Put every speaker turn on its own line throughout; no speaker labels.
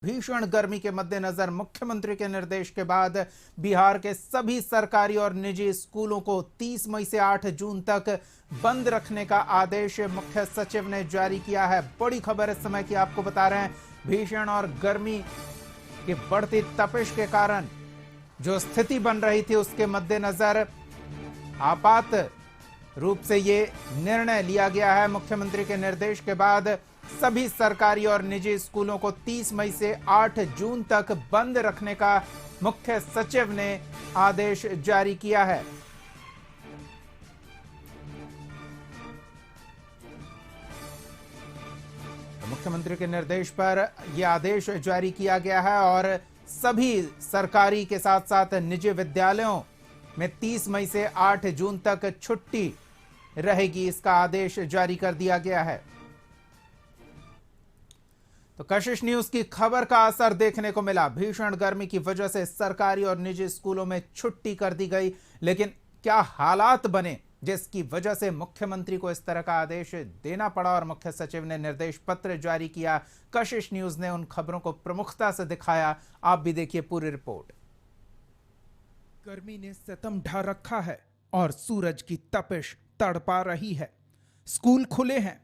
भीषण गर्मी के मद्देनजर मुख्यमंत्री के निर्देश के बाद बिहार के सभी सरकारी और निजी स्कूलों को 30 मई से 8 जून तक बंद रखने का आदेश मुख्य सचिव ने जारी किया है। बड़ी खबर इस समय की आपको बता रहे हैं। भीषण और गर्मी की बढ़ती तपिश के कारण जो स्थिति बन रही थी उसके मद्देनजर आपात रूप से ये निर्णय लिया गया है। मुख्यमंत्री के निर्देश के बाद सभी सरकारी और निजी स्कूलों को 30 मई से 8 जून तक बंद रखने का मुख्य सचिव ने आदेश जारी किया है। मुख्यमंत्री के निर्देश पर यह आदेश जारी किया गया है और सभी सरकारी के साथ साथ निजी विद्यालयों में 30 मई से 8 जून तक छुट्टी रहेगी, इसका आदेश जारी कर दिया गया है। तो कशिश न्यूज की खबर का असर देखने को मिला। भीषण गर्मी की वजह से सरकारी और निजी स्कूलों में छुट्टी कर दी गई, लेकिन क्या हालात बने जिसकी वजह से मुख्यमंत्री को इस तरह का आदेश देना पड़ा और मुख्य सचिव ने निर्देश पत्र जारी किया। कशिश न्यूज ने उन खबरों को प्रमुखता से दिखाया। आप भी देखिए पूरी रिपोर्ट। गर्मी ने सितम ढा रखा है और सूरज की तपिश तड़पा रही है। स्कूल खुले हैं,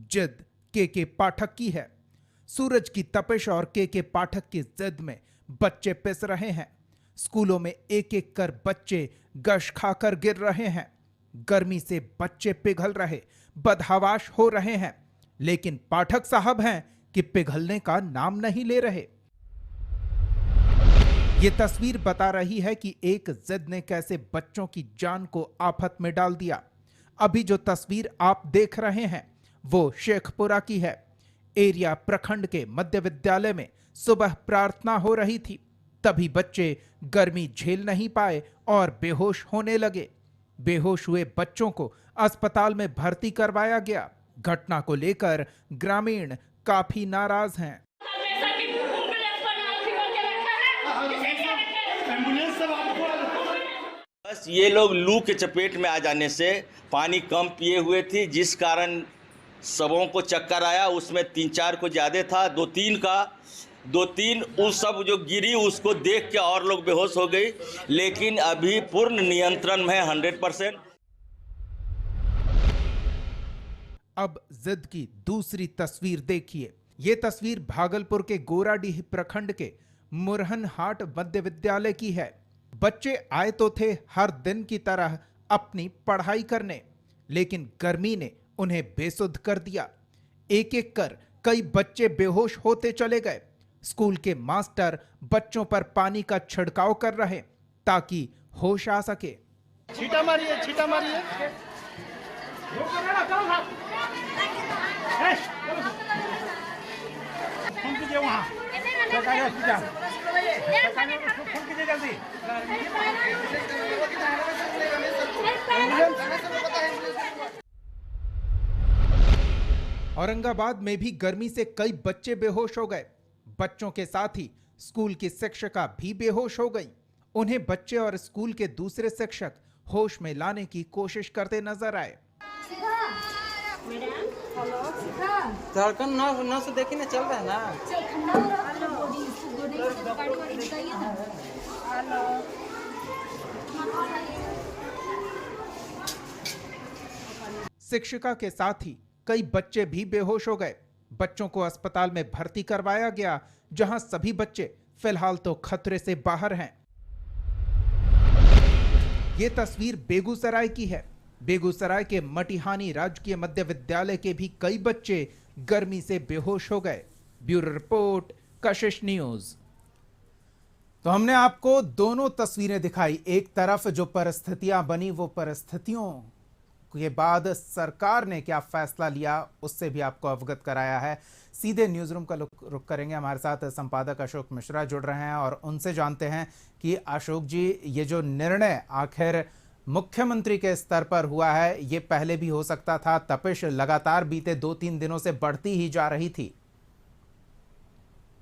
जिद के पाठक की है। सूरज की तपिश और के पाठक की जिद में बच्चे पिस रहे हैं। स्कूलों में एक एक कर बच्चे गश खाकर गिर रहे हैं। गर्मी से बच्चे पिघल रहे, बदहवाश हो रहे हैं, लेकिन पाठक साहब हैं कि पिघलने का नाम नहीं ले रहे। ये तस्वीर बता रही है कि एक जिद ने कैसे बच्चों की जान को आफत में डाल दिया। अभी जो तस्वीर आप देख रहे हैं वो शेखपुरा की है। एरिया प्रखंड के मध्य विद्यालय में सुबह प्रार्थना हो रही थी, तभी बच्चे गर्मी झेल नहीं पाए और बेहोश होने लगे। बेहोश हुए बच्चों को अस्पताल में भर्ती करवाया गया। घटना को लेकर ग्रामीण काफी नाराज हैं।
बस ये लोग लू के चपेट में आ जाने से पानी कम पिए हुए थी, जिस कारण सबों को चक्कर आया। उसमें 3-4 को ज़्यादा था, 2-3 उस सब जो गिरी उसको देख के और लोग बेहोश हो गई, लेकिन अभी पूर्ण नियंत्रण में है 100%।
अब जिद की दूसरी तस्वीर देखिए। ये तस्वीर भागलपुर के गोराडीह प्रखंड के मुरहनहाट मध्य विद्यालय की है। बच्चे आए तो थे हर दिन की तरह अपनी पढ़ाई करने, लेकिन गर्मी ने उन्हें बेसुध कर दिया। एक एक कर कई बच्चे बेहोश होते चले गए। स्कूल के मास्टर बच्चों पर पानी का छिड़काव कर रहे ताकि होश आ सके।
छीटा मारिए, छीटा मारिए। फोन कीजिए वहाँ। फोन कीजिए जल्दी।
औरंगाबाद में भी गर्मी से कई बच्चे बेहोश हो गए। बच्चों के साथ ही स्कूल की शिक्षिका भी बेहोश हो गई। उन्हें बच्चे और स्कूल के दूसरे शिक्षक होश में लाने की कोशिश करते नजर आए।
धड़कन न से देखी ना चल रहा है ना।
शिक्षिका के साथ ही कई बच्चे भी बेहोश हो गए। बच्चों को अस्पताल में भर्ती करवाया गया, जहां सभी बच्चे फिलहाल तो खतरे से बाहर हैं। ये तस्वीर बेगूसराय की है। बेगूसराय के मटिहानी राजकीय मध्य विद्यालय के भी कई बच्चे गर्मी से बेहोश हो गए। ब्यूरो रिपोर्ट, कशिश न्यूज। तो हमने आपको दोनों तस्वीरें दिखाई। एक तरफ जो परिस्थितियां बनी, वो परिस्थितियों के बाद सरकार ने क्या फैसला लिया उससे भी आपको अवगत कराया है। सीधे न्यूज रूम का रुख करेंगे। हमारे साथ संपादक अशोक मिश्रा जुड़ रहे हैं और उनसे जानते हैं कि अशोक जी, ये जो निर्णय आखिर मुख्यमंत्री के स्तर पर हुआ है, ये पहले भी हो सकता था। तपिश लगातार बीते 2-3 दिनों से बढ़ती ही जा रही थी।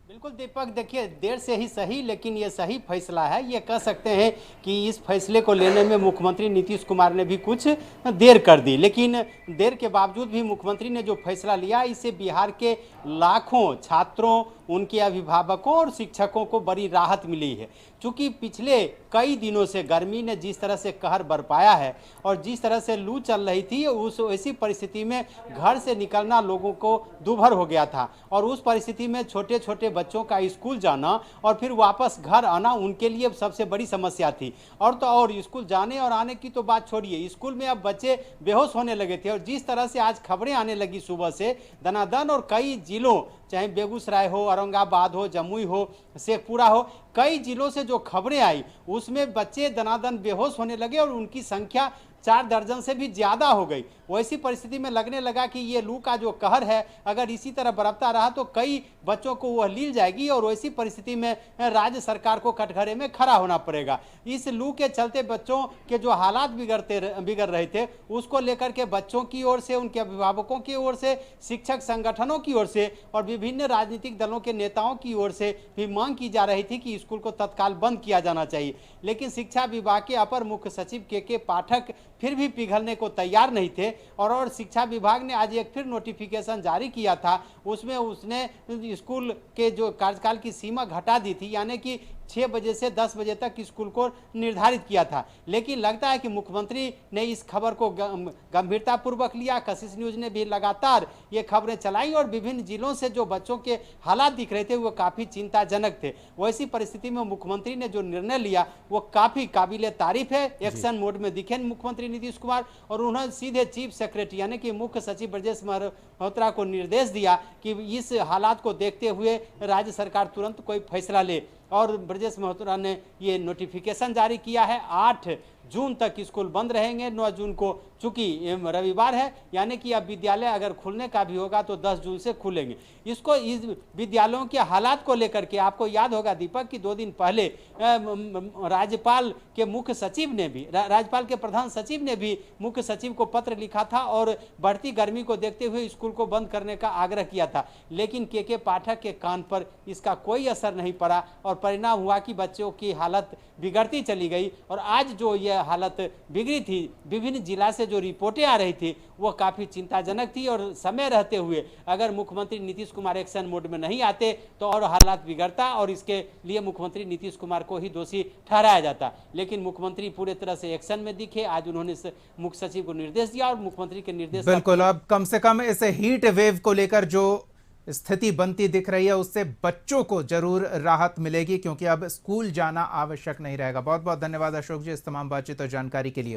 बिल्कुल दीपक, देखिए देर से ही सही, लेकिन ये सही फैसला है। ये कह सकते हैं कि इस फैसले को लेने में मुख्यमंत्री नीतीश कुमार ने भी कुछ देर कर दी, लेकिन देर के बावजूद भी मुख्यमंत्री ने जो फैसला लिया, इससे बिहार के लाखों छात्रों उनके अभिभावकों और शिक्षकों को बड़ी राहत मिली है। चूँकि पिछले कई दिनों से गर्मी ने जिस तरह से कहर बरपाया है और जिस तरह से लू चल रही थी, उस ऐसी परिस्थिति में घर से निकलना लोगों को दूभर हो गया था और उस परिस्थिति में छोटे छोटे बच्चों का स्कूल जाना और फिर वापस घर आना उनके लिए सबसे बड़ी समस्या थी। और तो और स्कूल जाने और आने की तो बात छोड़िए, स्कूल में अब बच्चे बेहोश होने लगे थे और जिस तरह से आज खबरें आने लगी सुबह से दनादन, और कई जिलों चाहे बेगूसराय हो, औरंगाबाद हो, जमुई हो, शेखपुरा हो, कई जिलों से जो खबरें आई उसमें बच्चे दनादन बेहोश होने लगे और उनकी संख्या 4 दर्जन से भी ज़्यादा हो गई। वैसी परिस्थिति में लगने लगा कि ये लू का जो कहर है अगर इसी तरह बरपता रहा तो कई बच्चों को वह लील जाएगी और वैसी परिस्थिति में राज्य सरकार को कटघरे में खड़ा होना पड़ेगा। इस लू के चलते बच्चों के जो हालात बिगड़ रहे थे उसको लेकर के बच्चों की ओर से, उनके अभिभावकों की ओर से, शिक्षक संगठनों की ओर से और विभिन्न राजनीतिक दलों के नेताओं की ओर से भी मांग की जा रही थी कि स्कूल को तत्काल बंद किया जाना चाहिए। लेकिन शिक्षा विभाग के अपर मुख्य सचिव के पाठक फिर भी पिघलने को तैयार नहीं थे और शिक्षा विभाग ने आज एक फिर नोटिफिकेशन जारी किया था। उसमें उसने स्कूल के जो कार्यकाल की सीमा घटा दी थी, यानी कि 6 बजे से 10 बजे तक स्कूल को निर्धारित किया था। लेकिन लगता है कि मुख्यमंत्री ने इस खबर को गंभीरतापूर्वक लिया। कशिश न्यूज़ ने भी लगातार ये खबरें चलाई और विभिन्न जिलों से जो बच्चों के हालात दिख रहे थे वो काफ़ी चिंताजनक थे। वैसी परिस्थिति में मुख्यमंत्री ने जो निर्णय लिया वो काफ़ी काबिले तारीफ है। एक्शन मोड में दिखे मुख्यमंत्री नीतीश कुमार और उन्होंने सीधे चीफ सेक्रेटरी यानी कि मुख्य सचिव ब्रजेश मल्होत्रा को निर्देश दिया कि इस हालात को देखते हुए राज्य सरकार तुरंत कोई फैसला ले। और ब्रजेश मल्होत्रा ने ये नोटिफिकेशन जारी किया है। 8 जून तक स्कूल बंद रहेंगे। 9 जून को चूंकि रविवार है यानी कि अब विद्यालय अगर खुलने का भी होगा तो 10 जून से खुलेंगे। इसको इस विद्यालयों के हालात को लेकर के आपको याद होगा दीपक कि 2 दिन पहले राज्यपाल के मुख्य सचिव ने भी, राज्यपाल के प्रधान सचिव ने भी मुख्य सचिव को पत्र लिखा था और बढ़ती गर्मी को देखते हुए स्कूल को बंद करने का आग्रह किया था। लेकिन के पाठक के कान पर इसका कोई असर नहीं पड़ा और परिणाम हुआ कि बच्चों की हालत बिगड़ती चली गई। और आज जो यह हालत बिगड़ी थी, विभिन्न जिला से जो रिपोर्टें आ रही थी वो काफ़ी चिंताजनक थी और समय रहते हुए अगर मुख्यमंत्री नीतीश कुमार एक्शन मोड में नहीं आते तो और हालात बिगड़ता और इसके लिए मुख्यमंत्री नीतीश कुमार को ही दोषी ठहराया जाता। लेकिन मुख्यमंत्री पूरे तरह से एक्शन में दिखे। आज उन्होंने मुख्य सचिव को निर्देश दिया और मुख्यमंत्री के निर्देश
बिल्कुल, अब कम से कम इस हीट वेव को लेकर जो स्थिति बनती दिख रही है उससे बच्चों को जरूर राहत मिलेगी क्योंकि अब स्कूल जाना आवश्यक नहीं रहेगा। बहुत बहुत धन्यवाद अशोक जी इस तमाम बातचीत और जानकारी के लिए।